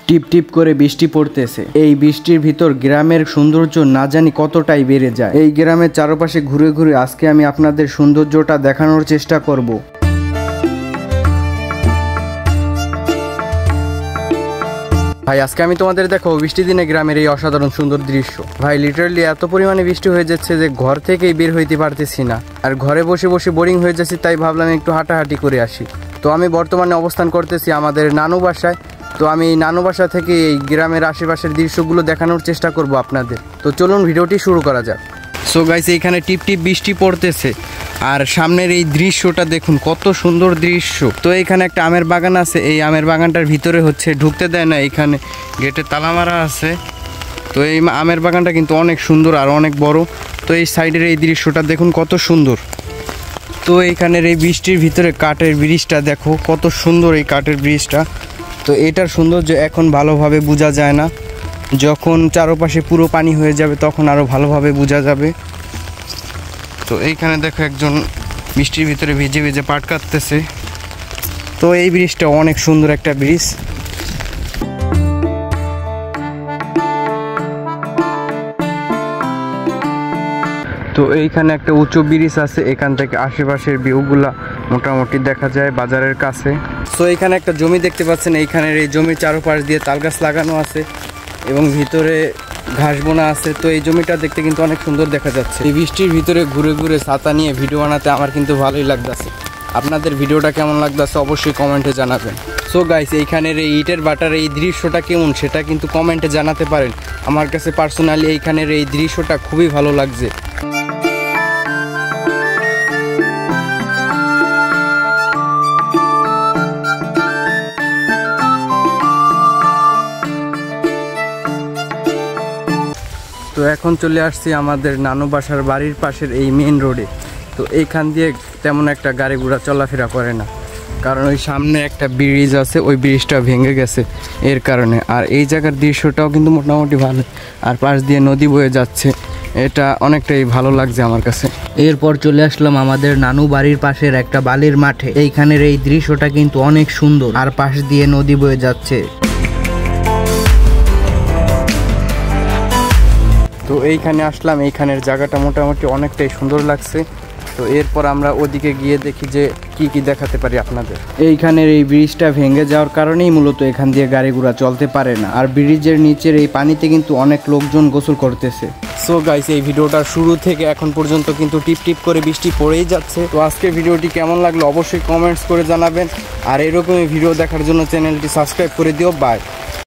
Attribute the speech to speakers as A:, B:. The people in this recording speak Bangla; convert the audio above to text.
A: টিপ টিপ করে বৃষ্টি পড়তেছে। এই বৃষ্টির ভিতর গ্রামের সৌন্দর্য না জানি কতটাই বেড়ে যায়। এই গ্রামের চারপাশে ঘুরে ঘুরে আজকে আমি আপনাদের সৌন্দর্যটা দেখানোর চেষ্টা করব। ভাই আজকে আমি তোমাদের দেখো বৃষ্টি দিনে গ্রামের এই অসাধারণ সুন্দর দৃশ্য। ভাই লিটারালি এত পরিমাণে বৃষ্টি হয়ে যাচ্ছে যে ঘর থেকেই বের হইতে পারতেছি না, আর ঘরে বসে বসে বোরিং হয়ে যাচ্ছি, তাই ভাবলাম একটু হাঁটাহাঁটি করে আসি। তো আমি বর্তমানে অবস্থান করতেছি আমাদের নানু বাসায়। তো আমি এই নানু বাসা থেকে এই গ্রামের আশেপাশের দৃশ্যগুলো দেখানোর চেষ্টা করব আপনাদের। তো চলুন ভিডিওটি শুরু করা যাক। সো গাইস, এইখানে টিপ টিপ বৃষ্টি পড়তেছে আর সামনের এই দৃশ্যটা দেখুন, কত সুন্দর দৃশ্য। তো এইখানে একটা আমের বাগান আছে, এই আমের বাগানটার ভিতরে হচ্ছে ঢুকতে দেয় না, এখানে গেটে তালা মারা আছে। তো এই আমের বাগানটা কিন্তু অনেক সুন্দর আর অনেক বড়। তো এই সাইডের এই দৃশ্যটা দেখুন কত সুন্দর। তো এইখানের এই বৃষ্টির ভিতরে কাঠের ব্রিজটা দেখো, কত সুন্দর এই কাঠের ব্রিজটা। তো এটার সৌন্দর্য এখন ভালোভাবে বোঝা যায় না, যখন চারপাশে পুরো পানি হয়ে যাবে তখন আরও ভালোভাবে বোঝা যাবে। তো এইখানে দেখো একজন বৃষ্টির ভিতরে ভিজে ভিজে পাট কাটতেছে। তো এই ব্রিজটা অনেক সুন্দর একটা ব্রিজ। তো এইখানে একটা উঁচু ব্রিজ আছে, এখান থেকে আশেপাশের ভিউগুলা মোটামুটি দেখা যায় বাজারের কাছে। তো এইখানে একটা জমি দেখতে পাচ্ছেন, এইখানের এই জমির চারপাশ দিয়ে তাল গাছ লাগানো আছে এবং ভিতরে ঘাস বোনা আছে। তো এই জমিটা দেখতে কিন্তু অনেক সুন্দর দেখা যাচ্ছে। এই বৃষ্টির ভিতরে ঘুরে ঘুরে ছাতা নিয়ে ভিডিও বানাতে আমার কিন্তু ভালোই লাগতেছে। আপনাদের ভিডিওটা কেমন লাগতেছে অবশ্যই কমেন্টে জানাবেন। সো গাইস, এইখানের এই ইটের বাটার এই দৃশ্যটা কেমন সেটা কিন্তু কমেন্টে জানাতে পারেন। আমার কাছে পার্সোনালি এইখানের এই দৃশ্যটা খুবই ভালো লাগছে। তো এখন চলে আসছি আমাদের নানু বাসার বাড়ির পাশের এই মেন রোডে। তো এইখান দিয়ে তেমন একটা গাড়ি ঘোড়া চলাফেরা করে না, কারণ ওই সামনে একটা ব্রিজ আছে, ওই ব্রিজটা ভেঙে গেছে এর কারণে। আর এই জায়গার দৃশ্যটাও কিন্তু মোটামুটি ভালো, আর পাশ দিয়ে নদী বয়ে যাচ্ছে, এটা অনেকটাই ভালো লাগছে আমার কাছে। এরপর চলে আসলাম আমাদের নানু বাড়ির পাশের একটা বালির মাঠে। এইখানের এই দৃশ্যটা কিন্তু অনেক সুন্দর, আর পাশ দিয়ে নদী বয়ে যাচ্ছে। তো এইখানে আসলাম, এইখানের জায়গাটা মোটামুটি অনেকটাই সুন্দর লাগছে। তো এরপর আমরা ওদিকে গিয়ে দেখি যে কি কি দেখাতে পারি আপনাদের। এইখানের এই ব্রিজটা ভেঙে যাওয়ার কারণেই মূলত এখান দিয়ে গাড়ি ঘোড়া চলতে পারে না, আর ব্রিজের নিচের এই পানিতে কিন্তু অনেক লোকজন গোসল করতেছে। সো গাইস, এই ভিডিওটা শুরু থেকে এখন পর্যন্ত কিন্তু টিপ টিপ করে বৃষ্টি পড়েই যাচ্ছে। তো আজকের ভিডিওটি কেমন লাগলো অবশ্যই কমেন্টস করে জানাবেন, আর এরকমই ভিডিও দেখার জন্য চ্যানেলটি সাবস্ক্রাইব করে দিও। বাই।